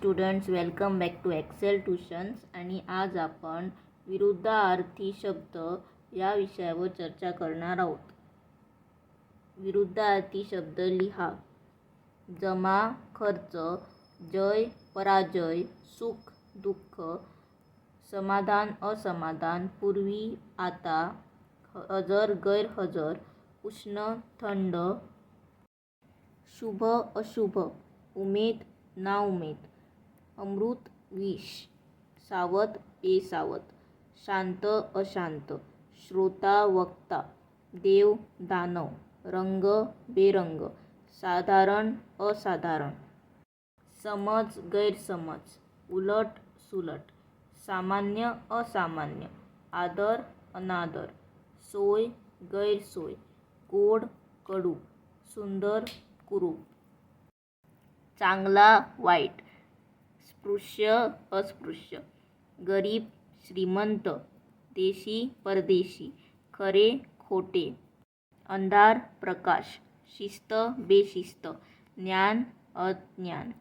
Students, welcome back to Excel tuitions. आणि आज आपण विरुद्धार्थी शब्द या विषयावर चर्चा करणार आहोत. विरुद्धार्थी शब्द लिहा. जमा खर्च, जय पराजय, सुख दुःख, समाधान असमाधान, पूर्वी आता, हजर गैरहजर, उष्ण थंड, शुभ अशुभ, उमेद नाउमेद, अमृत विष, सावध बेसावध, शांत अशांत, श्रोता वक्ता, देव दानव, रंग बेरंग, साधारण असाधारण, समज गैरसमज, उलट सुलट, सामान्य असामान्य, आदर अनादर, सोय गैरसोय, गोड कडू, सुंदर कुरूप, चांगला वाईट, स्पृश्य अस्पृश्य, गरीब श्रीमंत, देशी परदेशी, खरे खोटे, अंधार प्रकाश, शिस्त बेशिस्त, ज्ञान अज्ञान.